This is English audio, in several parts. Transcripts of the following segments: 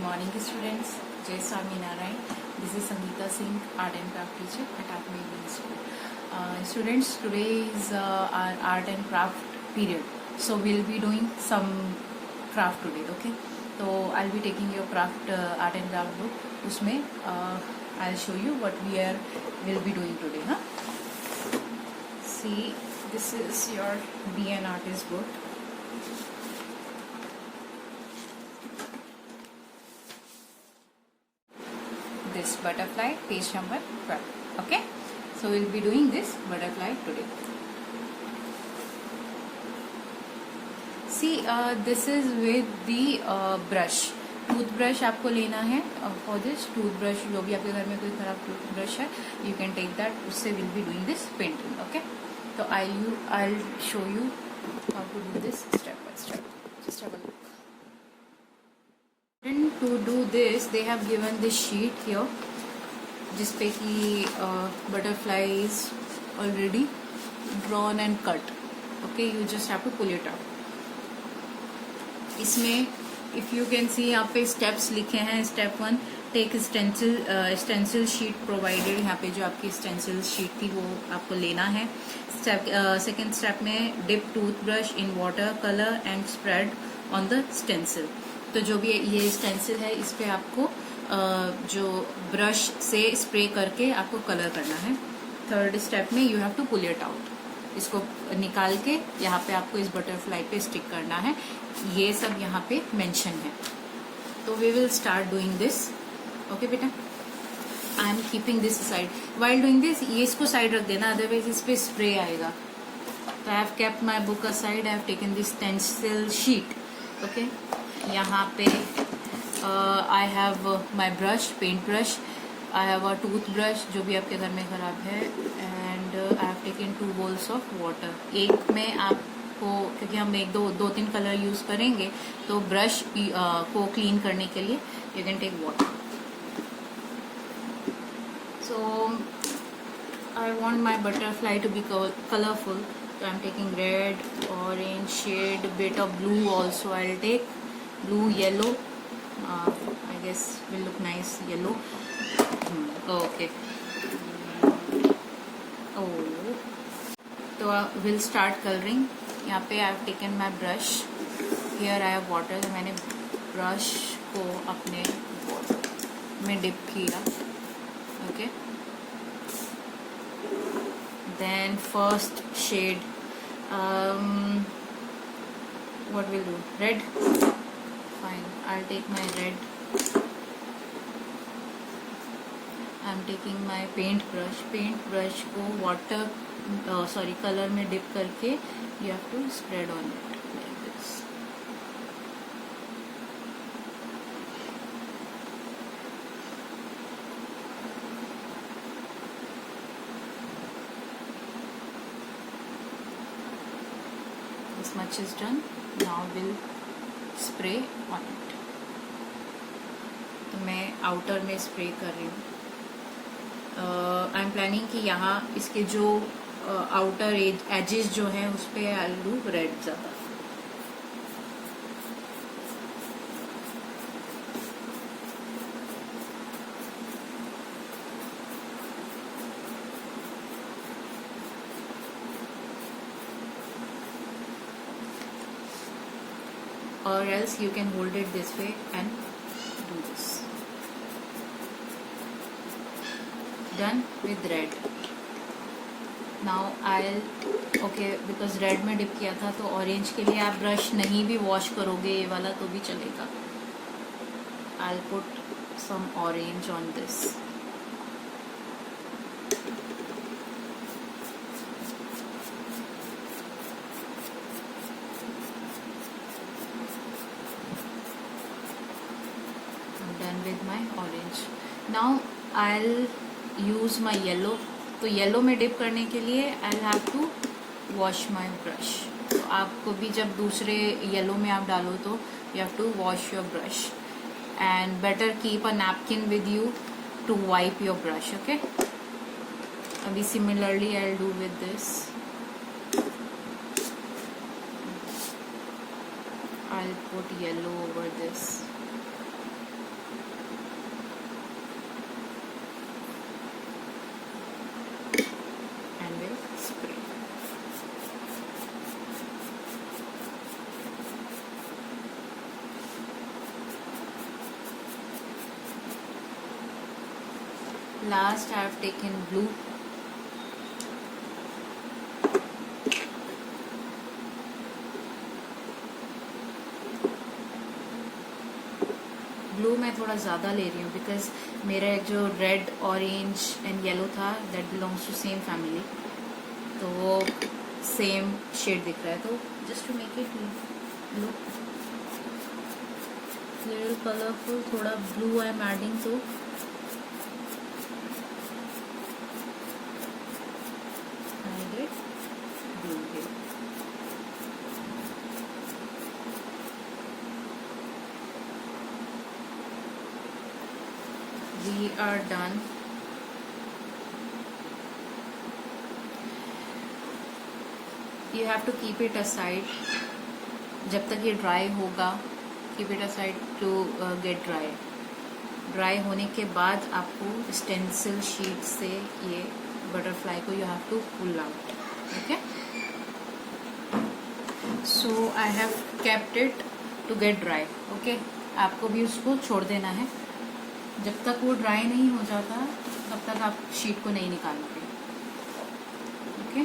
morning students. Jai Swaminarayan. This is Sangeeta Singh, art and craft teacher at Acme School. Students, today is our art and craft period. So we'll be doing some craft today, okay? So I'll be taking your craft art and craft book. Usme I'll show you what we'll be doing today, huh? See, this is your Be an Artist book. This butterfly, page number 12. Okay, so we'll be doing this butterfly today. See, this is with the brush. Toothbrush आपको लेना है for this. Toothbrush जो भी आपके घर में कोई खराब टूथब्रश है, यू कैन टेक दैट. उससे will be doing this painting. Okay, तो I show you how to do this step by step. Just have a look. To do this, they have given this sheet here, जिसपे कि butterfly is already drawn and cut. Okay, you just have to pull it out. इसमें if you can see यहाँ पे steps लिखे हैं. Step 1, take stencil sheet provided. यहाँ पे जो आपकी stencil sheet थी वो आपको लेना है. Second step में dip toothbrush in water color and spread on the stencil. तो जो भी ये स्टेंसिल है, इस पे आपको जो ब्रश से स्प्रे करके आपको कलर करना है. थर्ड स्टेप में you have to pull it out. इसको निकाल के यहाँ पे आपको इस बटरफ्लाई पे स्टिक करना है. ये सब यहाँ पे मेंशन है. तो we will start doing this. Okay बेटा, I am keeping this side. While doing this, ये इसको साइड रख देना, अदरवाइज इस पे स्प्रे आएगा. तो I have kept my book aside. I have taken this stencil sheet. Okay, यहाँ पे I have my brush, paint brush. I have a tooth brush जो भी आपके घर में खराब है. And I have taken 2 bowls of water. एक में आपको, क्योंकि हम दो तीन कलर यूज करेंगे, तो ब्रश को क्लीन करने के लिए you can take water. So I want my butterfly to be colourful. So I'm taking red, orange shade, bit of blue also. I'll take blue, yellow. I guess will look nice yellow. Okay. Oh. So we'll start coloring. यहाँ पे I have taken my brush. Here I have water. तो मैंने brush को अपने water में dip किया. Okay. Then first shade, what we'll do, red. Fine, I'll take my red. I'm taking my paint brush. Paint brush को water, color में dip करके you have to spread on it like this. This much is done. Now we'll spray on it. तो मैं outer में spray कर रही हूँ. I am planning कि यहाँ इसके जो आउटर एजेस जो हैं उस पे आई डू रेड ज़्यादा. Or else you can hold it this way and do this. Done with red. Now because red में डिप किया था, तो ऑरेंज के लिए आप ब्रश नहीं भी वॉश करोगे ये वाला तो भी चलेगा. I'll put some orange on this. With my orange. Now I'll use my yellow. तो येलो में डिप करने के लिए I'll have to wash my brush. तो आपको भी जब दूसरे येलो में आप डालो तो you have to wash your brush and better keep a napkin with you to wipe your brush. Okay. अभी similarly I'll do with this. I'll put yellow over this. Last I have taken blue. Blue मैं थोड़ा ज़्यादा ले रही हूँ because मेरा जो red orange and yellow था दैट बिलोंग्स टू सेम फैमिली, तो वो सेम शेड दिख रहा है, तो just to make it look little colourful, थोड़ा blue I am adding too. We are done. You have to keep it aside. जब तक ये ड्राई होगा, keep it aside to get dry. Dry होने के बाद आपको स्टेंसिल शीट से ये बटरफ्लाई को you have to pull out. Okay? So I have kept it to get dry. Okay? आपको भी उसको छोड़ देना है. जब तक वो ड्राई नहीं हो जाता तब तक आप शीट को नहीं निकालोगे. Okay,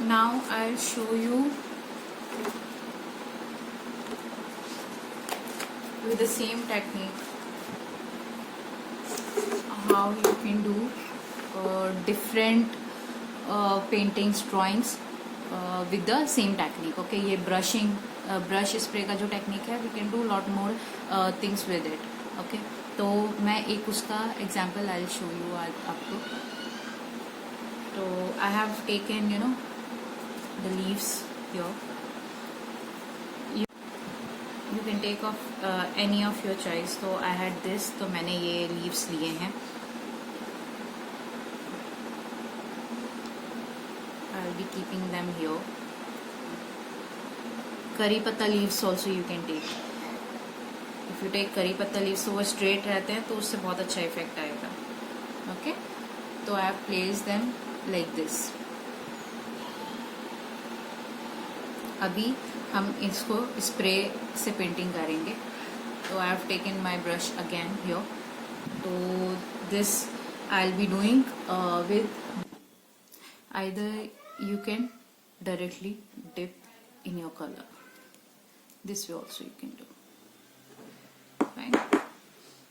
now I will show you with the same technique how you can do different paintings, drawings with the same technique. Okay, ये ब्रश स्प्रे का जो टेक्निक है, we can do lot more things with it. Okay, तो मैं एक उसका example I will show you आपको. तो I have taken the leaves here. You can take off any of your choice. तो I had this, तो मैंने ये leaves लिए हैं. I'll be keeping them here. करी पत्ता leaves also you can take. If you take करी पत्ता leaves तो वो straight रहते हैं, तो उससे बहुत अच्छा इफेक्ट आएगा. Okay, तो I have placed them like this. अभी हम इसको स्प्रे से पेंटिंग करेंगे. तो I have taken my brush again here. तो this I'll be doing with either you can directly dip in your color. This way also you can do. Fine.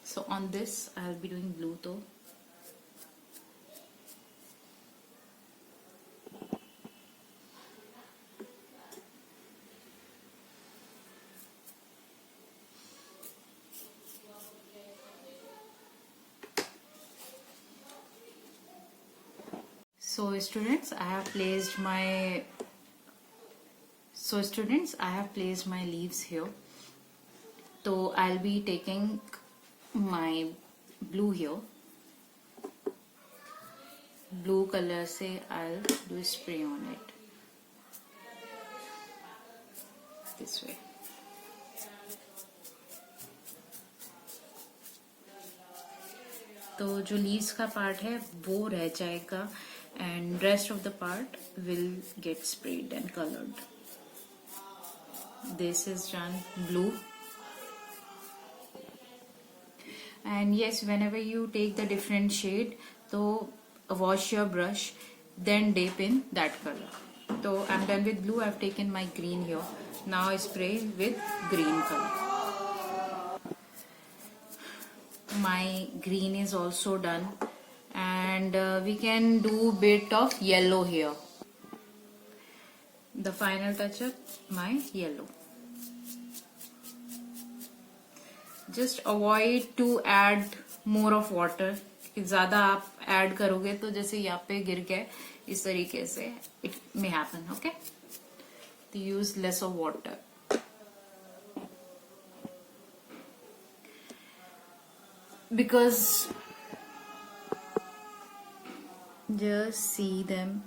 So on this I'll be doing blue though. So students, I have placed my leaves here. So I'll be taking my blue here. Blue color से I'll do spray on it. This way. तो जो leaves का part है वो रह जाएगा. And rest of the part will get sprayed and colored. This is done blue. And yes, whenever you take the different shade, so wash your brush, then dip in that color. So I'm done with blue. I've taken my green here. Now I spray with green color. My green is also done. And we can do bit of yellow here. The final touch up, my yellow. Just avoid to add more of water. ज़्यादा आप add करोगे तो जैसे यहाँ पे गिर गए इस तरीके से it may happen. Okay, to use less of water. Because just see them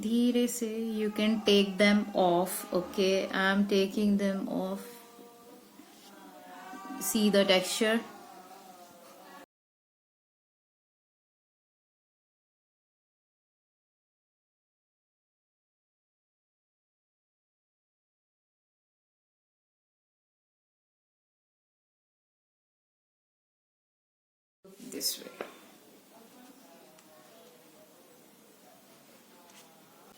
धीरे से. You can take them off. Okay, I'm taking them off. See the texture. this way.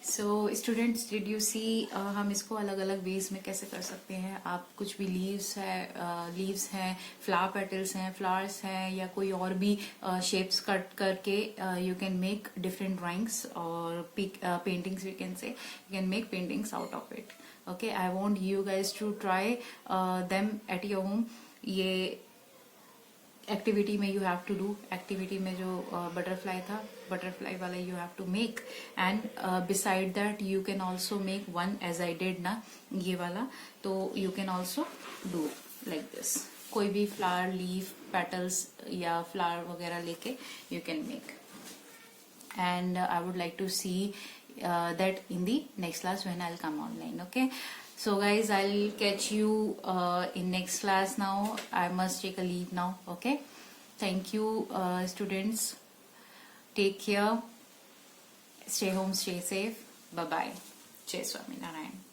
So students, did you see हम इसको अलग अलग veg में कैसे कर सकते हैं. आप कुछ भी लीव्स हैं, फ्लावर पेटल्स हैं, फ्लावर्स हैं, या कोई और भी शेप्स कट करके you can make different drawings और paintings. We can say you can make paintings out of it. Okay, I want you guys to try them at your home. ये activity में you have to do. Activity में जो butterfly था, butterfly वाला you have to make. And beside that you can also make one as I did ना, ये वाला. तो you can also do like this. कोई भी फ्लावर, लीफ, पेटल्स या फ्लावर वगैरह लेके you can make. And I would like to see that in the next class when I'll come online. Okay, so guys, I'll catch you in next class. Now I must take a leave now. Okay, thank you students. Take care, stay home, stay safe. Bye bye. Jai Swaminarayan.